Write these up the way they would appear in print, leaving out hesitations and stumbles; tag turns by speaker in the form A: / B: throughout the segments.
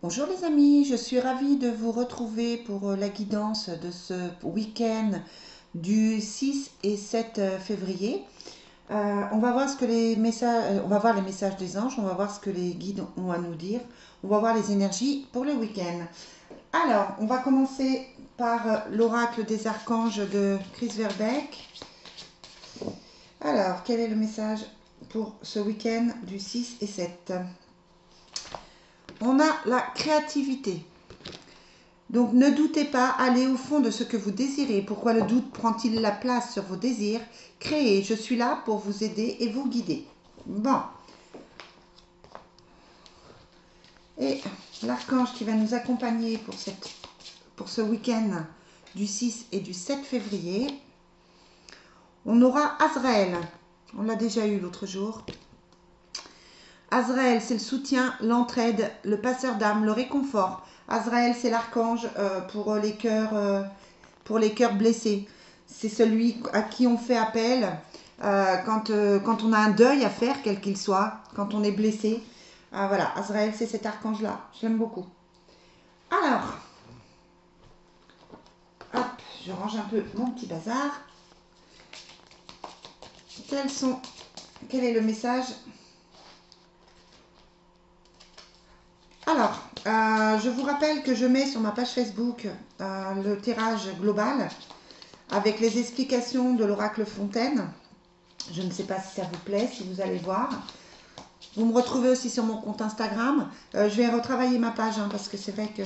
A: Bonjour les amis, je suis ravie de vous retrouver pour la guidance de ce week-end du 6 et 7 février. On va voir ce que les messages, on va voir les messages des anges, on va voir ce que les guides ont à nous dire, on va voir les énergies pour le week-end. Alors, on va commencer par l'oracle des archanges de Chris Verbeek. Alors, quel est le message pour ce week-end du 6 et 7? On a la créativité. Donc ne doutez pas, allez au fond de ce que vous désirez. Pourquoi le doute prend-il la place sur vos désirs? Créez, je suis là pour vous aider et vous guider. Bon. Et l'archange qui va nous accompagner pour ce week-end du 6 et du 7 février, on aura Azraël. On l'a déjà eu l'autre jour. Azraël, c'est le soutien, l'entraide, le passeur d'âme, le réconfort. Azraël, c'est l'archange pour les cœurs blessés. C'est celui à qui on fait appel quand on a un deuil à faire, quel qu'il soit, quand on est blessé. Voilà, Azraël, c'est cet archange-là. Je l'aime beaucoup. Alors, hop, je range un peu mon petit bazar. Quel est le message? Alors, je vous rappelle que je mets sur ma page Facebook le tirage global avec les explications de l'oracle Fontaine. Je ne sais pas si ça vous plaît, si vous allez voir. Vous me retrouvez aussi sur mon compte Instagram. Je vais retravailler ma page parce que c'est vrai que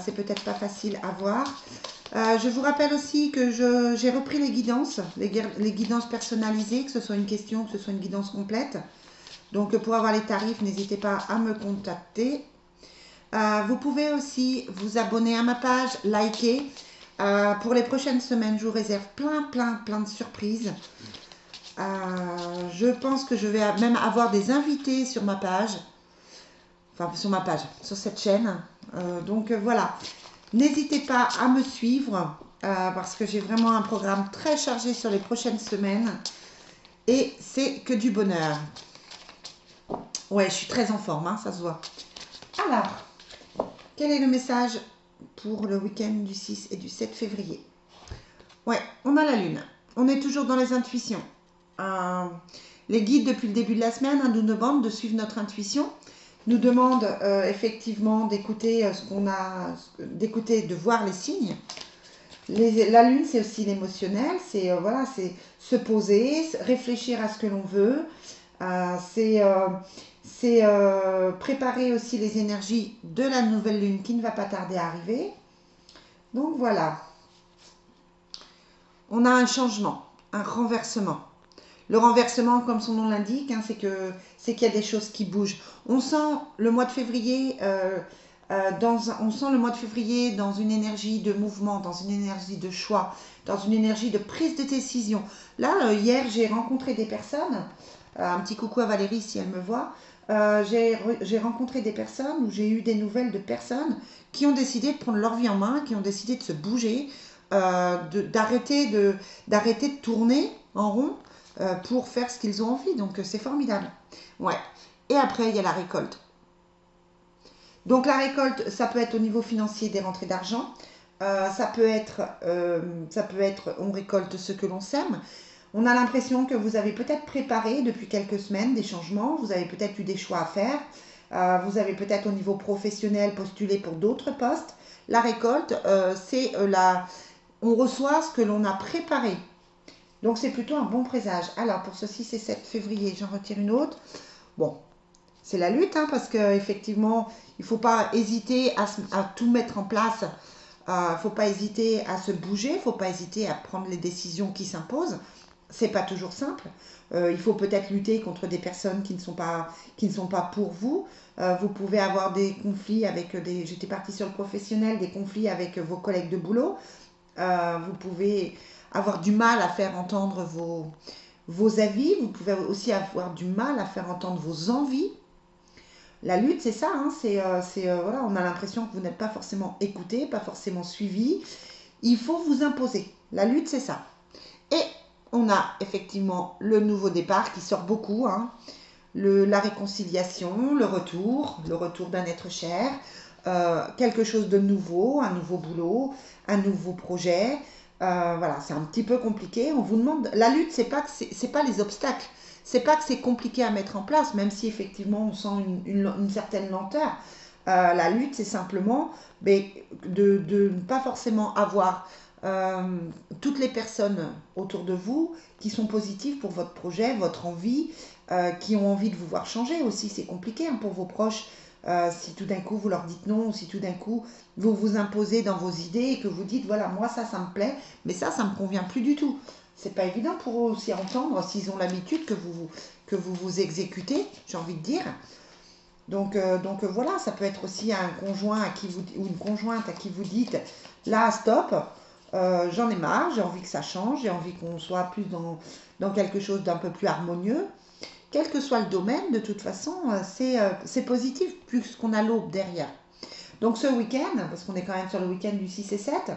A: c'est peut-être pas facile à voir. Je vous rappelle aussi que j'ai repris les guidances, les guidances personnalisées, que ce soit une question, que ce soit une guidance complète. Donc pour avoir les tarifs, n'hésitez pas à me contacter. Vous pouvez aussi vous abonner à ma page, liker. Pour les prochaines semaines, je vous réserve plein de surprises. Je pense que je vais même avoir des invités sur ma page. Enfin, sur cette chaîne. Donc voilà. N'hésitez pas à me suivre parce que j'ai vraiment un programme très chargé sur les prochaines semaines. Et c'est que du bonheur. Ouais, je suis très en forme, ça se voit. Alors, quel est le message pour le week-end du 6 et du 7 février? Ouais, on a la lune. On est toujours dans les intuitions. Les guides, depuis le début de la semaine, nous demandent de suivre notre intuition, nous demandent effectivement d'écouter d'écouter, de voir les signes. La lune, c'est aussi l'émotionnel, c'est c'est se poser, réfléchir à ce que l'on veut, c'est préparer aussi les énergies de la nouvelle lune qui ne va pas tarder à arriver. Donc voilà, on a un changement, un renversement. Le renversement, comme son nom l'indique, c'est qu'il y a des choses qui bougent. On sent le mois de février dans une énergie de mouvement, dans une énergie de choix, dans une énergie de prise de décision. Là, hier, j'ai rencontré des personnes. Un petit coucou à Valérie si elle me voit. J'ai rencontré des personnes où j'ai eu des nouvelles de personnes qui ont décidé de prendre leur vie en main, qui ont décidé de se bouger, d'arrêter de tourner en rond pour faire ce qu'ils ont envie. Donc c'est formidable. Ouais. Et après, il y a la récolte. Donc la récolte, ça peut être au niveau financier des rentrées d'argent. Ça peut être, on récolte ce que l'on sème. On a l'impression que vous avez peut-être préparé depuis quelques semaines des changements. Vous avez peut-être eu des choix à faire. Vous avez peut-être au niveau professionnel postulé pour d'autres postes. La récolte, on reçoit ce que l'on a préparé. Donc c'est plutôt un bon présage. Alors pour ce 6 et 7 février, j'en retire une autre. Bon, c'est la lutte, parce qu'effectivement, il ne faut pas hésiter à tout mettre en place. Il ne faut pas hésiter à se bouger, il ne faut pas hésiter à prendre les décisions qui s'imposent. C'est pas toujours simple. Il faut peut-être lutter contre des personnes qui ne sont pas pour vous. Vous pouvez avoir des conflits j'étais partie sur le professionnel, des conflits avec vos collègues de boulot. Vous pouvez avoir du mal à faire entendre vos avis. Vous pouvez aussi avoir du mal à faire entendre vos envies. La lutte, c'est ça, voilà, on a l'impression que vous n'êtes pas forcément écouté, pas forcément suivi. Il faut vous imposer. La lutte, c'est ça. Et on a effectivement le nouveau départ qui sort beaucoup. la réconciliation, le retour d'un être cher, quelque chose de nouveau, un nouveau boulot, un nouveau projet. Voilà, c'est un petit peu compliqué. On vous demande, la lutte, c'est pas les obstacles, c'est pas que c'est compliqué à mettre en place, même si effectivement on sent une certaine lenteur. La lutte, c'est simplement de ne pas forcément avoir toutes les personnes autour de vous qui sont positives pour votre projet, votre envie, qui ont envie de vous voir changer aussi. C'est compliqué hein, pour vos proches. Si tout d'un coup vous leur dites non, ou si tout d'un coup vous vous imposez dans vos idées et que vous dites voilà, moi ça me plaît, mais ça me convient plus du tout. C'est pas évident pour eux aussi à entendre s'ils ont l'habitude que vous exécutez, j'ai envie de dire. Donc voilà, ça peut être aussi un conjoint à qui vous, ou une conjointe à qui vous dites là, stop, j'en ai marre, j'ai envie que ça change, j'ai envie qu'on soit plus dans quelque chose d'un peu plus harmonieux. Quel que soit le domaine, de toute façon, c'est positif puisqu'on a l'aube derrière. Donc ce week-end, parce qu'on est quand même sur le week-end du 6 et 7,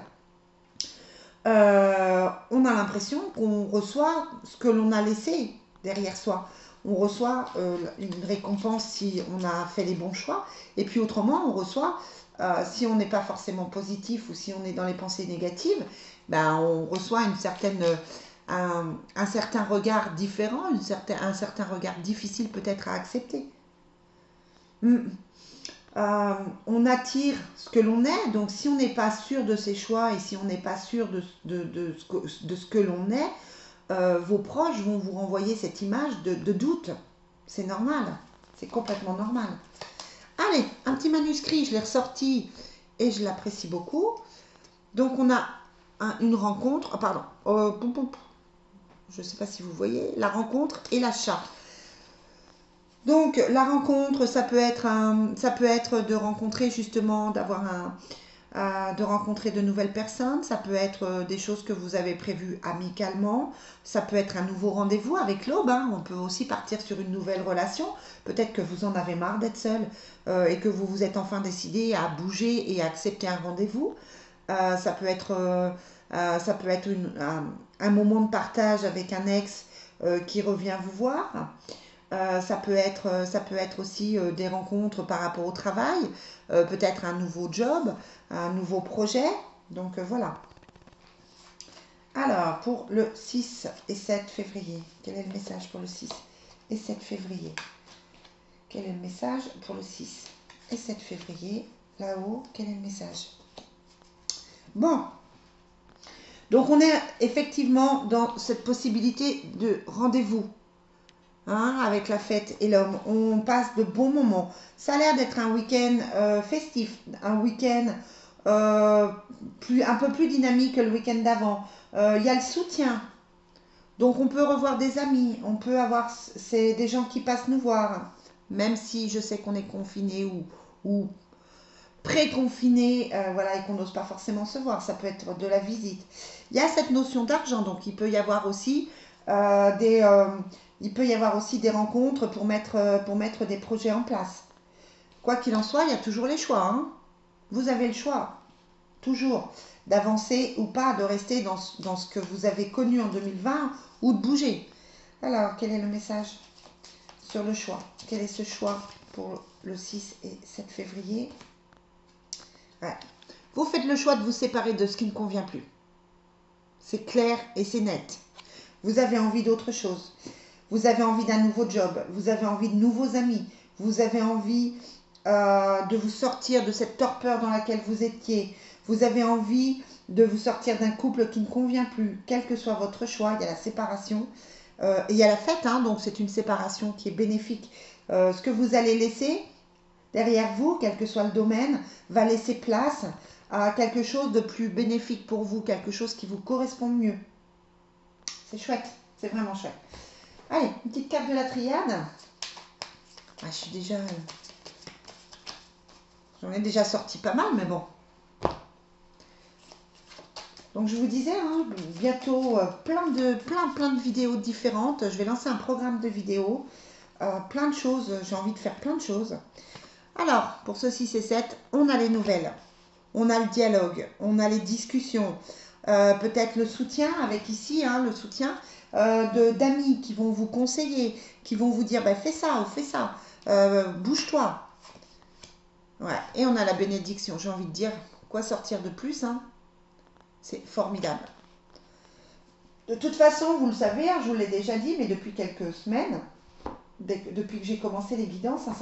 A: on a l'impression qu'on reçoit ce que l'on a laissé derrière soi. On reçoit une récompense si on a fait les bons choix. Et puis autrement, on reçoit, si on n'est pas forcément positif ou si on est dans les pensées négatives, ben, on reçoit un certain regard différent, un certain regard difficile peut-être à accepter. Mm. On attire ce que l'on est, donc si on n'est pas sûr de ses choix et si on n'est pas sûr de ce que l'on est, vos proches vont vous renvoyer cette image de doute. C'est normal, c'est complètement normal. Allez, un petit manuscrit, je l'ai ressorti et je l'apprécie beaucoup. Donc on a une rencontre, je ne sais pas si vous voyez, la rencontre et l'achat. Donc la rencontre, ça peut être de rencontrer justement, de rencontrer de nouvelles personnes, ça peut être des choses que vous avez prévues amicalement, ça peut être un nouveau rendez-vous avec l'aube, hein. On peut aussi partir sur une nouvelle relation, peut-être que vous en avez marre d'être seul et que vous vous êtes enfin décidé à bouger et à accepter un rendez-vous. Ça peut être, un moment de partage avec un ex qui revient vous voir. Ça peut être aussi des rencontres par rapport au travail, peut-être un nouveau job, un nouveau projet. Donc voilà. Alors, pour le 6 et 7 février, quel est le message pour le 6 et 7 février? Quel est le message pour le 6 et 7 février? Là-haut, quel est le message? Bon. Donc on est effectivement dans cette possibilité de rendez-vous. Hein, avec la fête et l'homme, on passe de bons moments. Ça a l'air d'être un week-end festif, un week-end un peu plus dynamique que le week-end d'avant. Il y a le soutien, donc on peut revoir des amis, on peut avoir des gens qui passent nous voir, même si je sais qu'on est confiné ou pré-confiné, voilà, et qu'on n'ose pas forcément se voir. Ça peut être de la visite. Il y a cette notion d'argent, donc il peut y avoir aussi des rencontres pour mettre des projets en place. Quoi qu'il en soit, il y a toujours les choix. Hein. Vous avez le choix, toujours, d'avancer ou pas, de rester dans ce que vous avez connu en 2020 ou de bouger. Alors, quel est le message sur le choix? Quel est ce choix pour le 6 et 7 février? Ouais. Vous faites le choix de vous séparer de ce qui ne convient plus. C'est clair et c'est net. Vous avez envie d'autre chose. Vous avez envie d'un nouveau job. Vous avez envie de nouveaux amis. Vous avez envie de vous sortir de cette torpeur dans laquelle vous étiez. Vous avez envie de vous sortir d'un couple qui ne convient plus. Quel que soit votre choix, il y a la séparation. Et il y a la fête, hein, donc c'est une séparation qui est bénéfique. Ce que vous allez laisser derrière vous, quel que soit le domaine, va laisser place à quelque chose de plus bénéfique pour vous, quelque chose qui vous correspond mieux. C'est chouette, c'est vraiment chouette. Allez, une petite carte de la triade. Je suis déjà... J'en ai déjà sorti pas mal, mais bon. Donc je vous disais, hein, bientôt plein de vidéos différentes. Je vais lancer un programme de vidéos. Plein de choses, j'ai envie de faire plein de choses. Alors, pour ce 6 et 7, on a les nouvelles. On a le dialogue, on a les discussions, peut-être le soutien, avec ici, hein, le soutien d'amis qui vont vous conseiller, qui vont vous dire, bah, fais ça ou fais ça, bouge-toi. Ouais. Et on a la bénédiction, j'ai envie de dire, quoi sortir de plus, hein? C'est formidable. De toute façon, vous le savez, hein, je vous l'ai déjà dit, mais depuis quelques semaines, depuis que j'ai commencé les guidances, hein,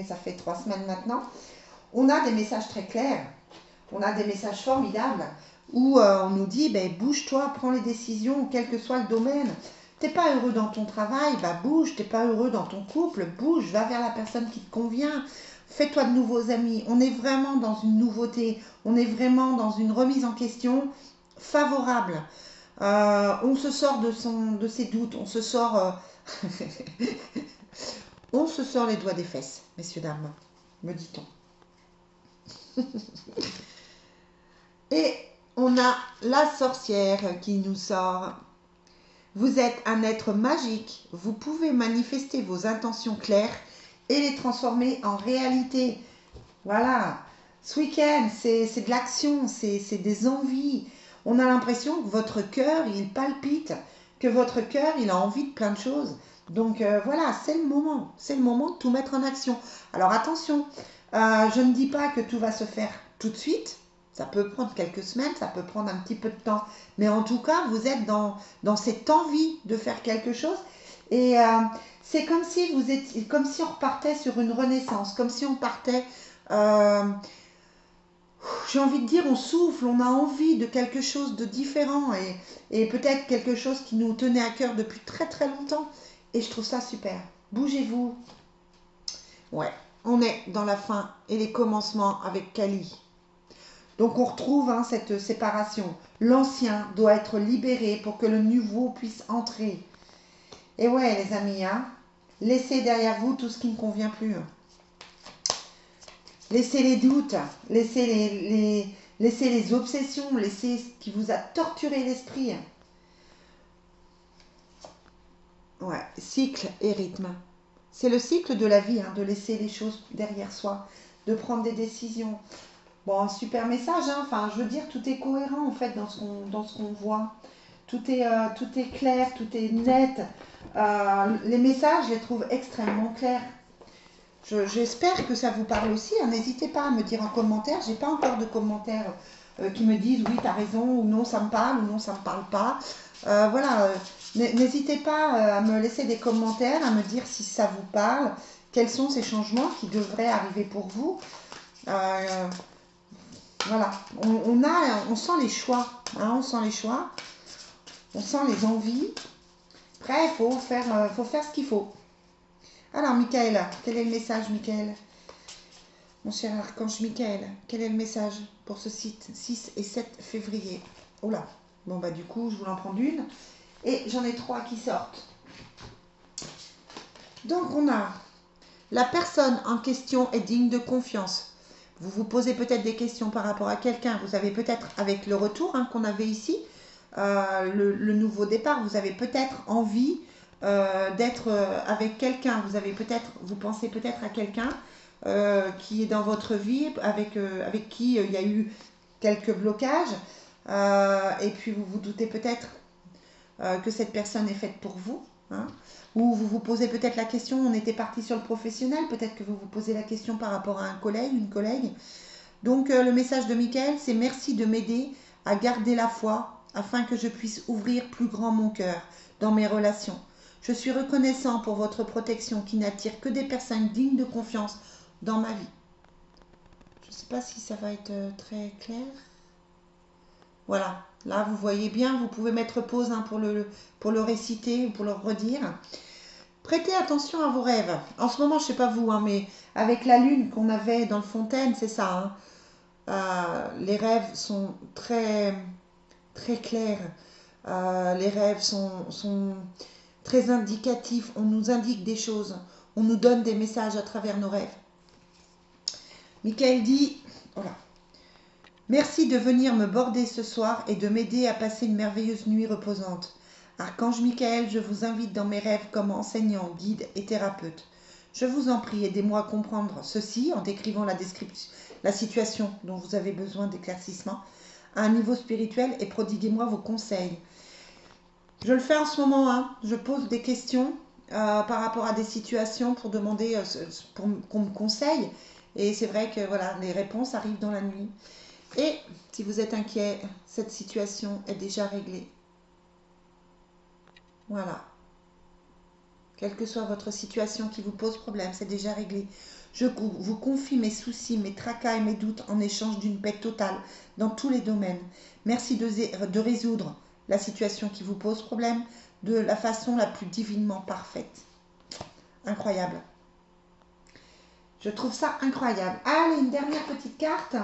A: ça fait 3 semaines maintenant, on a des messages très clairs, on a des messages formidables où on nous dit ben, bouge-toi, prends les décisions, quel que soit le domaine. T'es pas heureux dans ton travail, bah bouge. T'es pas heureux dans ton couple, bouge, va vers la personne qui te convient. Fais-toi de nouveaux amis. On est vraiment dans une nouveauté, on est vraiment dans une remise en question favorable. On se sort de ses doutes, on se sort, on se sort les doigts des fesses, messieurs dames, me dit-on. Et on a la sorcière qui nous sort. Vous êtes un être magique, vous pouvez manifester vos intentions claires et les transformer en réalité. Voilà, ce week-end, c'est de l'action, c'est des envies. On a l'impression que votre cœur, il palpite, que votre cœur, il a envie de plein de choses. Donc voilà, c'est le moment de tout mettre en action. Alors attention, je ne dis pas que tout va se faire tout de suite, ça peut prendre quelques semaines, ça peut prendre un petit peu de temps, mais en tout cas, vous êtes dans cette envie de faire quelque chose. Et c'est comme si vous étiez, comme si on repartait sur une renaissance, comme si on partait, euh, j'ai envie de dire, on souffle, on a envie de quelque chose de différent et peut-être quelque chose qui nous tenait à cœur depuis très très longtemps. Et je trouve ça super. Bougez-vous. Ouais, on est dans la fin et les commencements avec Kali. Donc on retrouve hein, cette séparation. L'ancien doit être libéré pour que le nouveau puisse entrer. Et ouais les amis, hein, laissez derrière vous tout ce qui ne convient plus. Laissez les doutes, laissez les obsessions, laissez ce qui vous a torturé l'esprit. Ouais, cycle et rythme. C'est le cycle de la vie, hein, de laisser les choses derrière soi, de prendre des décisions. Bon, super message, hein. Enfin, je veux dire, tout est cohérent en fait dans ce qu'on voit. Tout est clair, tout est net. Les messages, je les trouve extrêmement clairs. J'espère que ça vous parle aussi, hein. N'hésitez pas à me dire en commentaire. J'ai pas encore de commentaires qui me disent oui, tu as raison, ou non, ça me parle, ou non, ça me parle pas. Voilà, n'hésitez pas à me laisser des commentaires, à me dire si ça vous parle, quels sont ces changements qui devraient arriver pour vous. Voilà, on sent les choix, hein, on sent les choix, on sent les envies. Après, il faut faire ce qu'il faut. Alors, Michael, quel est le message, Michael? Mon cher archange Michael, quel est le message pour ce site 6 et 7 février? Oh là, bon bah du coup, je voulais en prendre une. Et j'en ai 3 qui sortent. Donc, on a la personne en question est digne de confiance. Vous vous posez peut-être des questions par rapport à quelqu'un. Vous avez peut-être, avec le retour hein, qu'on avait ici, le nouveau départ, vous avez peut-être envie d'être avec quelqu'un. Vous pensez peut-être à quelqu'un qui est dans votre vie, avec qui il y a eu quelques blocages. Et puis vous vous doutez peut-être que cette personne est faite pour vous. Hein, ou vous vous posez peut-être la question, on était parti sur le professionnel, peut-être que vous vous posez la question par rapport à un collègue, une collègue. Donc le message de Michael, c'est merci de m'aider à garder la foi afin que je puisse ouvrir plus grand mon cœur dans mes relations. Je suis reconnaissant pour votre protection qui n'attire que des personnes dignes de confiance dans ma vie. Je ne sais pas si ça va être très clair. Voilà, là vous voyez bien, vous pouvez mettre pause hein, pour le réciter ou pour le redire. Prêtez attention à vos rêves. En ce moment, je ne sais pas vous, hein, mais avec la lune qu'on avait dans le fontaine, c'est ça. Hein, les rêves sont très, très clairs. Les rêves sont très indicatifs. On nous indique des choses. On nous donne des messages à travers nos rêves. Michael dit, voilà. Merci de venir me border ce soir et de m'aider à passer une merveilleuse nuit reposante. Archange Michael, je vous invite dans mes rêves comme enseignant, guide et thérapeute. Je vous en prie, aidez-moi à comprendre ceci en décrivant la situation dont vous avez besoin d'éclaircissement, à un niveau spirituel et prodiguez-moi vos conseils. Je le fais en ce moment, hein. Je pose des questions par rapport à des situations pour demander, pour qu'on me conseille. Et c'est vrai que voilà, les réponses arrivent dans la nuit. Et si vous êtes inquiet, cette situation est déjà réglée. Voilà. Quelle que soit votre situation qui vous pose problème, c'est déjà réglé. Je vous confie mes soucis, mes tracas et mes doutes en échange d'une paix totale dans tous les domaines. Merci de résoudre la situation qui vous pose problème de la façon la plus divinement parfaite. Incroyable. Je trouve ça incroyable. Allez, une dernière petite carte.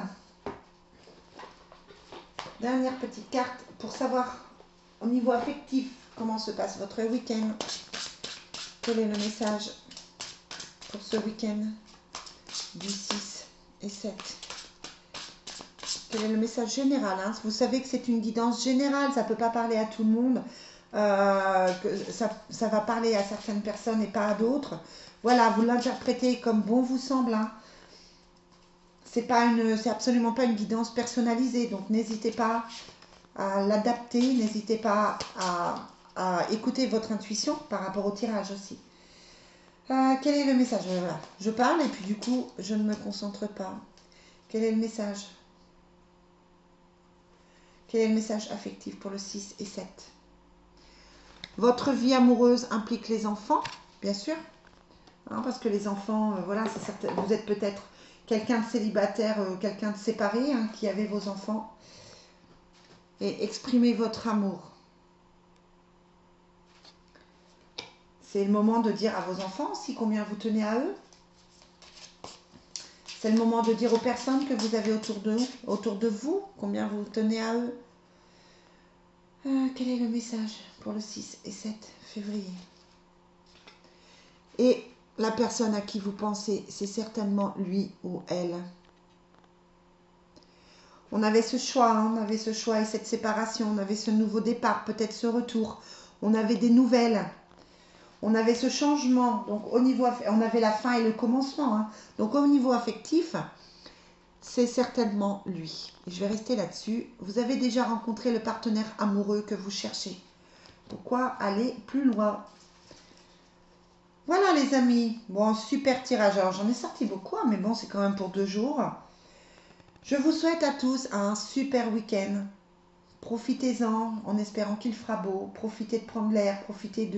A: Dernière petite carte pour savoir au niveau affectif comment se passe votre week-end. Quel est le message pour ce week-end du 6 et 7? Quel est le message général, hein? Vous savez que c'est une guidance générale, ça ne peut pas parler à tout le monde. Que ça va parler à certaines personnes et pas à d'autres. Voilà, vous l'interprétez comme bon vous semble, hein. C'est absolument pas une guidance personnalisée, donc n'hésitez pas à l'adapter, n'hésitez pas à écouter votre intuition par rapport au tirage aussi. Quel est le message? Voilà. Je parle et puis du coup, je ne me concentre pas. Quel est le message? Quel est le message affectif pour le 6 et 7? Votre vie amoureuse implique les enfants, bien sûr. Hein, parce que les enfants, voilà, vous êtes peut-être quelqu'un de célibataire, quelqu'un de séparé, hein, qui avait vos enfants. Et exprimez votre amour. C'est le moment de dire à vos enfants aussi combien vous tenez à eux. C'est le moment de dire aux personnes que vous avez autour de vous, combien vous tenez à eux. Quel est le message pour le 6 et 7 février? Et la personne à qui vous pensez, c'est certainement lui ou elle. On avait ce choix, hein, on avait ce choix et cette séparation, on avait ce nouveau départ, peut-être ce retour. On avait des nouvelles. On avait ce changement. Donc au niveau, on avait la fin et le commencement. Hein. Donc au niveau affectif, c'est certainement lui. Et je vais rester là-dessus. Vous avez déjà rencontré le partenaire amoureux que vous cherchez. Pourquoi aller plus loin? Voilà les amis. Bon, super tirage. Alors j'en ai sorti beaucoup, mais bon, c'est quand même pour 2 jours. Je vous souhaite à tous un super week-end. Profitez-en en espérant qu'il fera beau. Profitez de prendre l'air. Profitez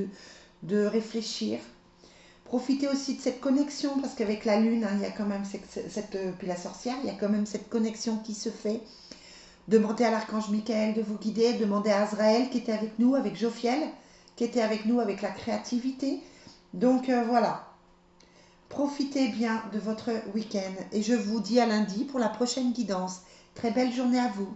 A: de réfléchir. Profitez aussi de cette connexion, parce qu'avec la lune, hein, il y a quand même puis la sorcière, il y a quand même cette connexion qui se fait. Demandez à l'archange Michael de vous guider, demandez à Azraël qui était avec nous, avec Jophiel, qui était avec nous avec la créativité. Donc voilà, profitez bien de votre week-end et je vous dis à lundi pour la prochaine guidance. Très belle journée à vous.